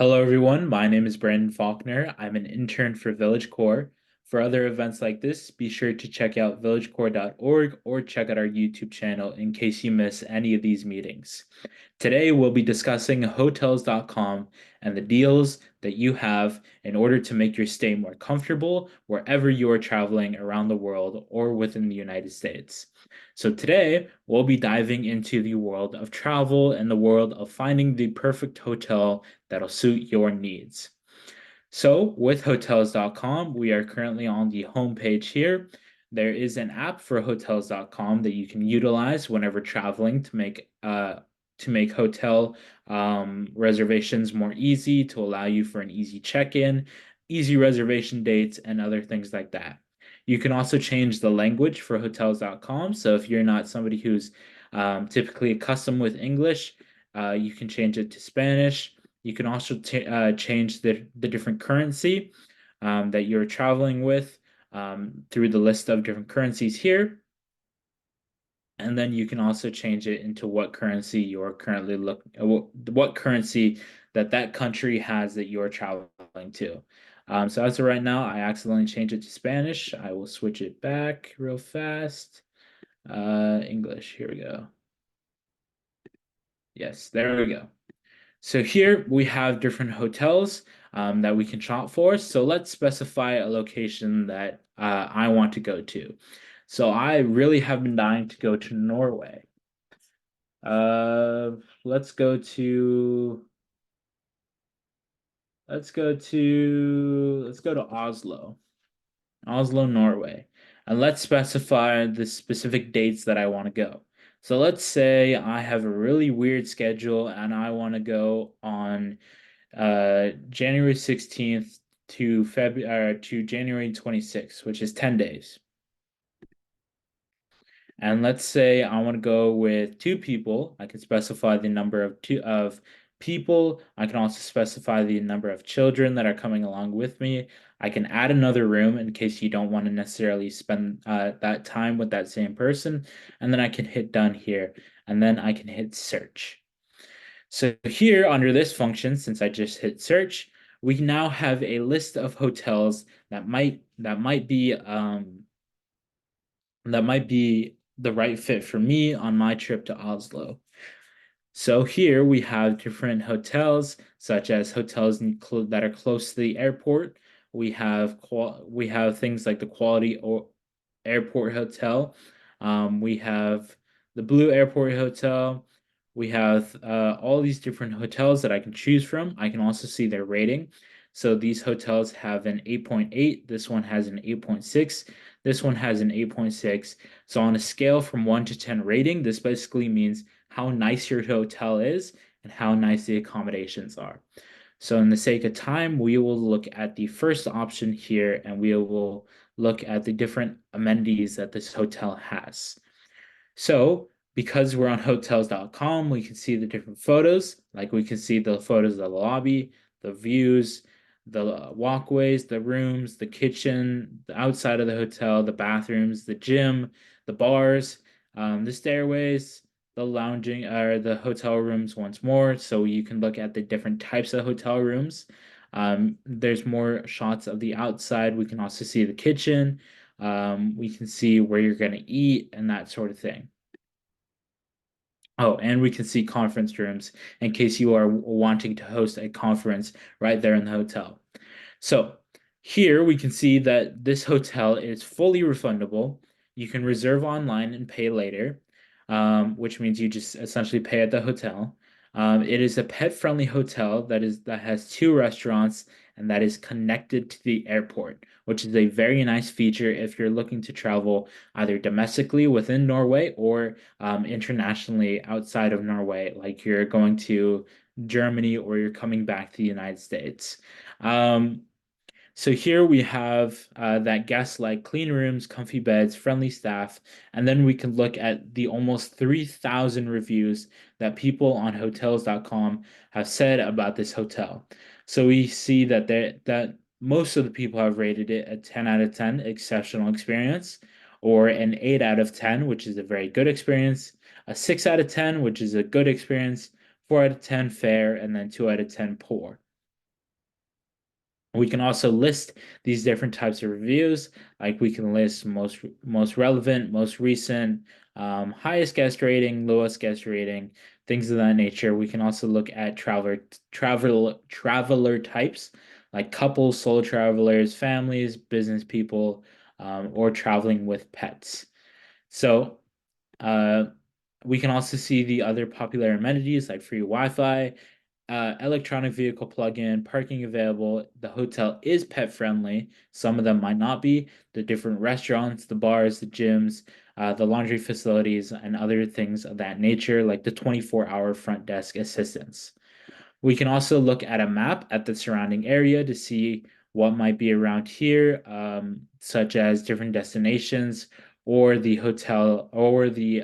Hello, everyone. My name is Brandon Faulkner. I'm an intern for Village Core. For other events like this, be sure to check out villagecore.org or check out our YouTube channel in case you miss any of these meetings. Today, we'll be discussing hotels.com and the deals that you have in order to make your stay more comfortable wherever you are traveling around the world or within the United States. So today, we'll be diving into the world of travel and the world of finding the perfect hotel that'll suit your needs. So, with hotels.com, we are currently on the homepage here. There is an app for hotels.com that you can utilize whenever traveling to make hotel reservations more easy, to allow you for an easy check-in, easy reservation dates, and other things like that. You can also change the language for hotels.com. So if you're not somebody who's typically accustomed with English, you can change it to Spanish. You can also change the different currency that you're traveling with through the list of different currencies here. And then you can also change it into what currency you're currently what currency that country has that you're traveling to. So as of right now, I accidentally changed it to Spanish. I will switch it back real fast. English, here we go. Yes, there we go. So here we have different hotels that we can shop for. So let's specify a location that I want to go to. So I really have been dying to go to Norway. Uh, let's go to let's go to Oslo. Oslo, Norway. And let's specify the specific dates that I want to go. So let's say I have a really weird schedule and I want to go on January 16th to February to January 26th, which is 10 days. And let's say I want to go with two people. I can specify the number of people. I can also specify the number of children that are coming along with me. I can add another room in case you don't want to necessarily spend that time with that same person. And then I can hit done here. And then I can hit search. So here under this function, since I just hit search, we now have a list of hotels that might be the right fit for me on my trip to Oslo. So here we have different hotels, such as hotels that are close to the airport. We have things like the Quality or Airport Hotel. We have the Blue Airport Hotel. We have all these different hotels that I can choose from. I can also see their rating. So these hotels have an 8.8. This one has an 8.6. This one has an 8.6. So on a scale from 1 to 10 rating, this basically means how nice your hotel is and how nice the accommodations are. So in the sake of time, we will look at the first option here and we will look at the different amenities that this hotel has. So because we're on hotels.com, we can see the different photos. Like we can see the photos of the lobby, the views, the walkways, the rooms, the kitchen, the outside of the hotel, the bathrooms, the gym, the bars, the stairways, the lounging or the hotel rooms once more. So you can look at the different types of hotel rooms. There's more shots of the outside. We can also see the kitchen. We can see where you're going to eat and that sort of thing. Oh, and we can see conference rooms in case you are wanting to host a conference right there in the hotel. So here we can see that this hotel is fully refundable. You can reserve online and pay later, which means you just essentially pay at the hotel. It is a pet-friendly hotel that has two restaurants and that is connected to the airport, which is a very nice feature if you're looking to travel either domestically within Norway or internationally outside of Norway, like you're going to Germany or you're coming back to the United States. So here we have that guests like clean rooms, comfy beds, friendly staff, and then we can look at the almost 3,000 reviews that people on hotels.com have said about this hotel. So we see that most of the people have rated it a 10 out of 10 exceptional experience, or an 8 out of 10, which is a very good experience, a 6 out of 10, which is a good experience, 4 out of 10 fair, and then 2 out of 10 poor. We can also list these different types of reviews, like we can list most relevant, most recent, highest guest rating, lowest guest rating, things of that nature. We can also look at traveler types, like couples, solo travelers, families, business people, or traveling with pets. So uh, we can also see the other popular amenities like free Wi-Fi, electronic vehicle plug-in, parking available. The hotel is pet friendly. Some of them might not be. The different restaurants, the bars, the gyms, the laundry facilities, and other things of that nature, like the 24-hour front desk assistance. We can also look at a map at the surrounding area to see what might be around here, such as different destinations or the hotel or the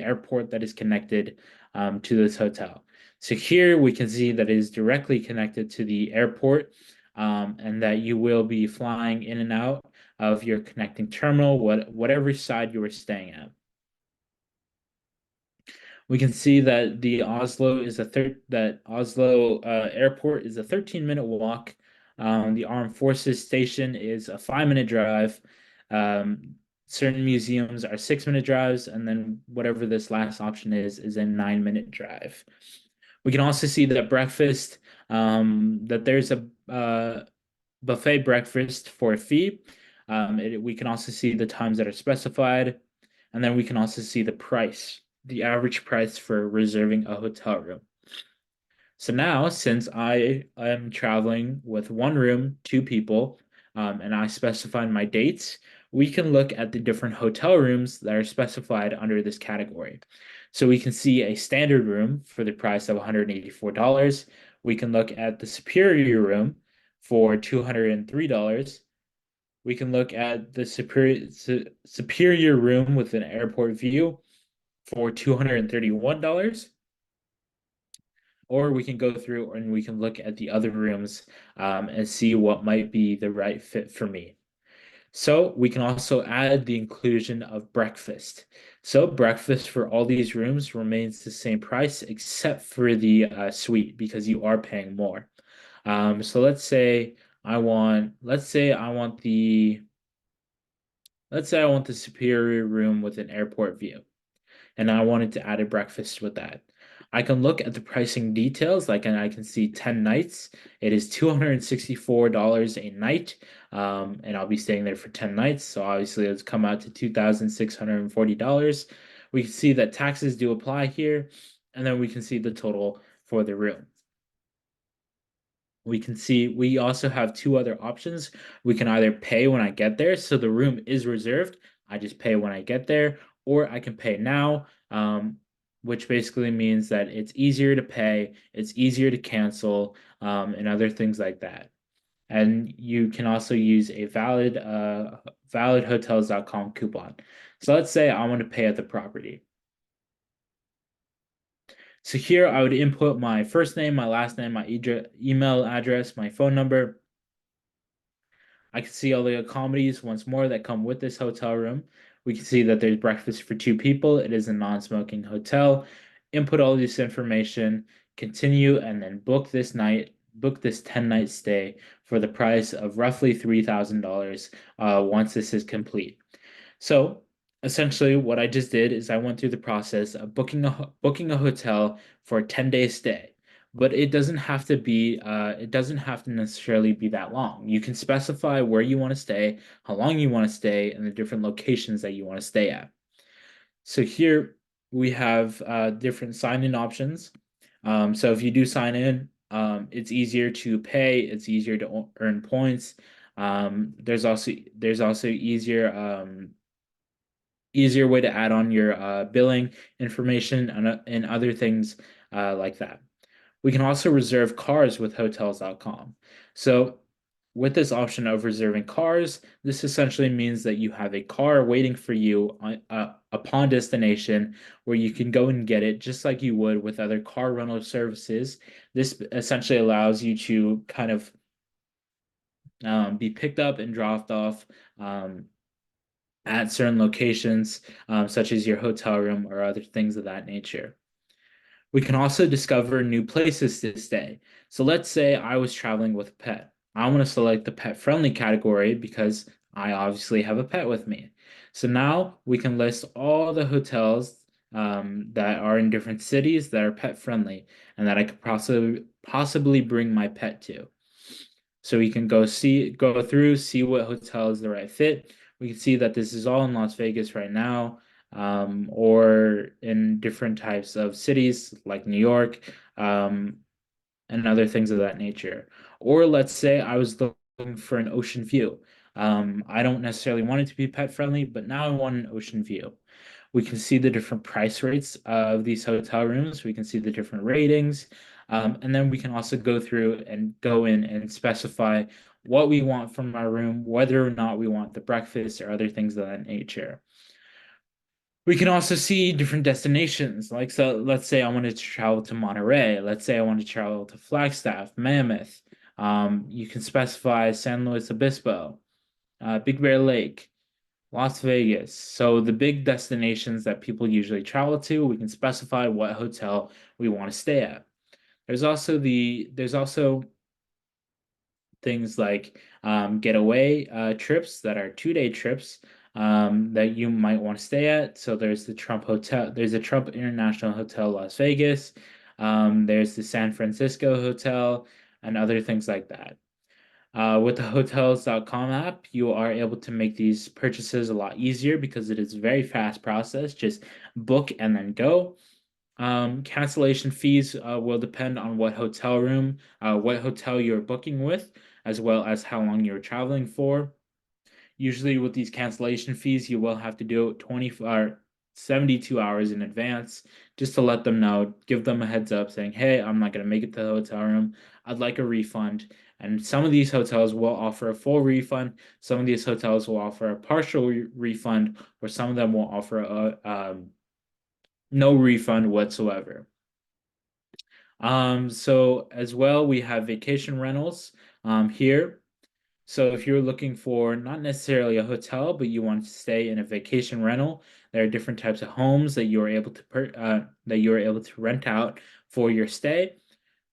airport that is connected to this hotel. So here we can see that it is directly connected to the airport, and that you will be flying in and out of your connecting terminal, whatever side you are staying at. We can see that the Oslo airport is a 13-minute walk. The Armed Forces Station is a 5-minute drive. Um, certain museums are 6-minute drives, and then whatever this last option is a 9-minute drive. We can also see that that there's a buffet breakfast for a fee. We can also see the times that are specified, and then we can also see the average price for reserving a hotel room. So now, since I am traveling with one room, two people, and I specified my dates, we can look at the different hotel rooms that are specified under this category. So we can see a standard room for the price of $184. We can look at the superior room for $203. We can look at the superior room with an airport view for $231. Or we can go through and we can look at the other rooms and see what might be the right fit for me. So we can also add the inclusion of breakfast. So breakfast for all these rooms remains the same price except for the suite because you are paying more. So let's say I want the superior room with an airport view, and I wanted to add a breakfast with that. I can look at the pricing details, like, and I can see 10 nights. It is $264 a night, and I'll be staying there for 10 nights. So obviously, it's come out to $2,640. We can see that taxes do apply here, and then we can see the total for the room. We also have two other options. We can either pay when I get there, so the room is reserved. I just pay when I get there, or I can pay now, which basically means that it's easier to pay, it's easier to cancel, and other things like that. And you can also use a valid hotels.com coupon. So let's say I want to pay at the property. So here I would input my first name, my last name, my email address, my phone number. I can see all the accommodations once more that come with this hotel room. We can see that there's breakfast for two people. It is a non-smoking hotel. Input all this information, continue, and then book this 10-night stay for the price of roughly $3,000 once this is complete. So essentially what I just did is I went through the process of booking a hotel for a 10-day stay. But it doesn't have to necessarily be that long. You can specify where you want to stay, how long you want to stay, and the different locations that you want to stay at. So here we have different sign-in options. So if you do sign in, it's easier to pay, it's easier to earn points. There's also easier way to add on your billing information and other things like that. We can also reserve cars with hotels.com. So with this option of reserving cars, this essentially means that you have a car waiting for you upon destination where you can go and get it just like you would with other car rental services. This essentially allows you to kind of be picked up and dropped off at certain locations, such as your hotel room or other things of that nature. We can also discover new places to stay. So let's say I was traveling with a pet. I want to select the pet friendly category because I obviously have a pet with me. So now we can list all the hotels that are in different cities that are pet friendly and that I could possibly bring my pet to. So we can go through, see what hotel is the right fit. We can see that this is all in Las Vegas right now, or in different types of cities like New York, and other things of that nature. Or let's say I was looking for an ocean view. I don't necessarily want it to be pet friendly, but now I want an ocean view. We can see the different price rates of these hotel rooms. We can see the different ratings. And then we can also go through and go in and specify what we want from our room, whether or not we want the breakfast or other things of that nature. We can also see different destinations. Like, so let's say I wanted to travel to Monterey. Let's say I want to travel to Flagstaff, Mammoth. You can specify San Luis Obispo, Big Bear Lake, Las Vegas. So the big destinations that people usually travel to, we can specify what hotel we want to stay at. There's also things like getaway trips that are 2-day trips that you might want to stay at. So there's the Trump Hotel, there's the Trump International Hotel Las Vegas, there's the San Francisco Hotel, and other things like that. With the hotels.com app, you are able to make these purchases a lot easier because it is a very fast process. Just book and then go. Cancellation fees will depend on what hotel you're booking with, as well as how long you're traveling for. Usually with these cancellation fees, you will have to do it 20 or 72 hours in advance just to let them know, give them a heads up saying, hey, I'm not going to make it to the hotel room. I'd like a refund. And some of these hotels will offer a full refund. Some of these hotels will offer a partial refund, or some of them will offer no refund whatsoever. So as well, we have vacation rentals here. So if you're looking for not necessarily a hotel, but you want to stay in a vacation rental, there are different types of homes that you are able to rent out for your stay.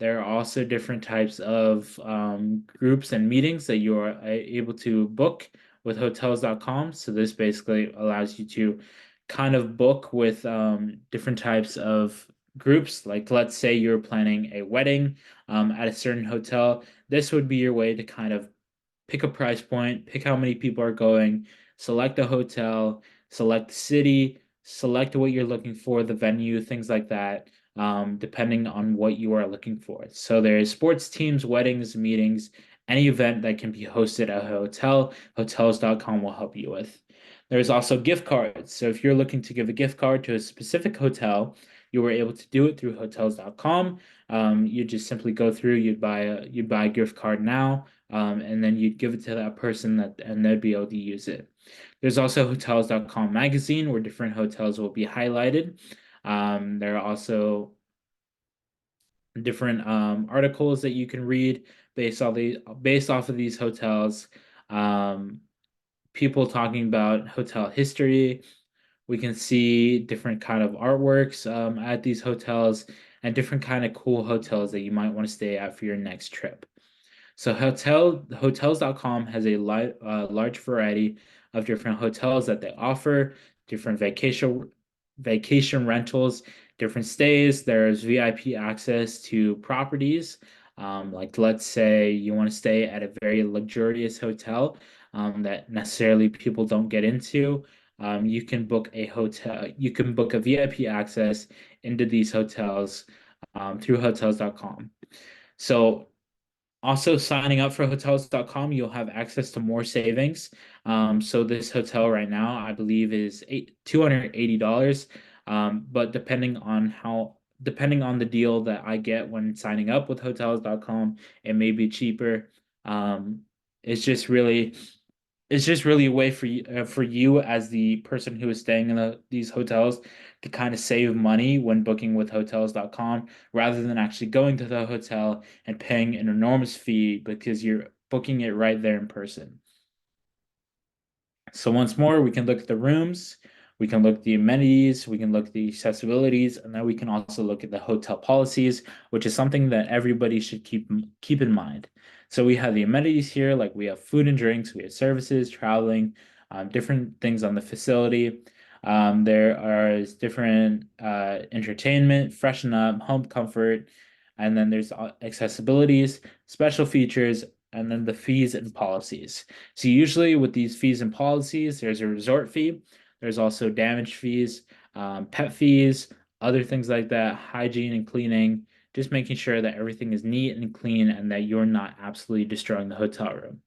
There are also different types of groups and meetings that you are able to book with hotels.com. So this basically allows you to kind of book with different types of groups. Like let's say you're planning a wedding at a certain hotel. This would be your way to kind of pick a price point, pick how many people are going, select a hotel, select the city, select what you're looking for, the venue, things like that, depending on what you are looking for. So there's sports teams, weddings, meetings, any event that can be hosted at a hotel, hotels.com will help you with. There's also gift cards. So if you're looking to give a gift card to a specific hotel, you were able to do it through hotels.com. You just simply go through, you'd buy a gift card now, and then you'd give it to that person and they'd be able to use it. There's also hotels.com magazine where different hotels will be highlighted. There are also different articles that you can read based off of these hotels. Um, People talking about hotel history. We can see different kind of artworks at these hotels and different kind of cool hotels that you might want to stay at for your next trip. So hotels.com has a large variety of different hotels that they offer, different vacation rentals, different stays. There's VIP access to properties. Like let's say you want to stay at a very luxurious hotel that necessarily people don't get into. You can book a VIP access into these hotels through hotels.com. So also, signing up for hotels.com, you'll have access to more savings. So this hotel right now, I believe, is $280. But depending on the deal that I get when signing up with hotels.com, it may be cheaper. Um, it's just really it's just really a way for you as the person who is staying in these hotels to kind of save money when booking with hotels.com rather than actually going to the hotel and paying an enormous fee because you're booking it right there in person. So once more, we can look at the rooms, we can look at the amenities, we can look at the accessibilities, and then we can also look at the hotel policies, which is something that everybody should keep in mind. So we have the amenities here, like we have food and drinks, we have services, traveling, different things on the facility. There are different entertainment, freshen up, home comfort, and then there's accessibilities, special features, and then the fees and policies. So usually with these fees and policies, there's a resort fee. There's also damage fees, pet fees, other things like that, hygiene and cleaning, just making sure that everything is neat and clean and that you're not absolutely destroying the hotel room.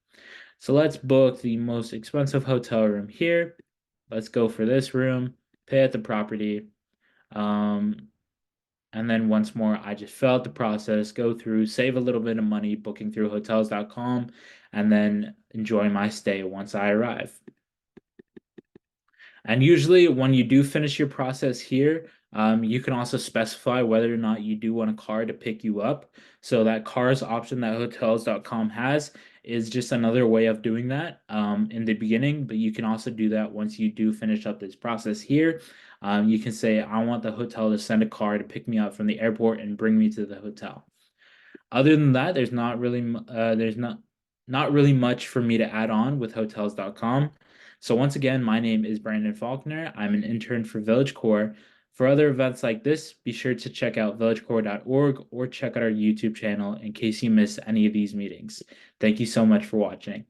So let's book the most expensive hotel room here. Let's go for this room, pay at the property. Um, and then once more, I just fill out the process, go through, save a little bit of money booking through hotels.com, and then enjoy my stay once I arrive. And usually, when you do finish your process here, you can also specify whether or not you do want a car to pick you up. So that cars option that hotels.com has is just another way of doing that in the beginning, but you can also do that once you do finish up this process here. You can say, I want the hotel to send a car to pick me up from the airport and bring me to the hotel. Other than that, there's not really much for me to add on with hotels.com. So once again, my name is Brandon Faulkner. I'm an intern for VillageCore. For other events like this, be sure to check out villagecore.org or check out our YouTube channel in case you miss any of these meetings. Thank you so much for watching.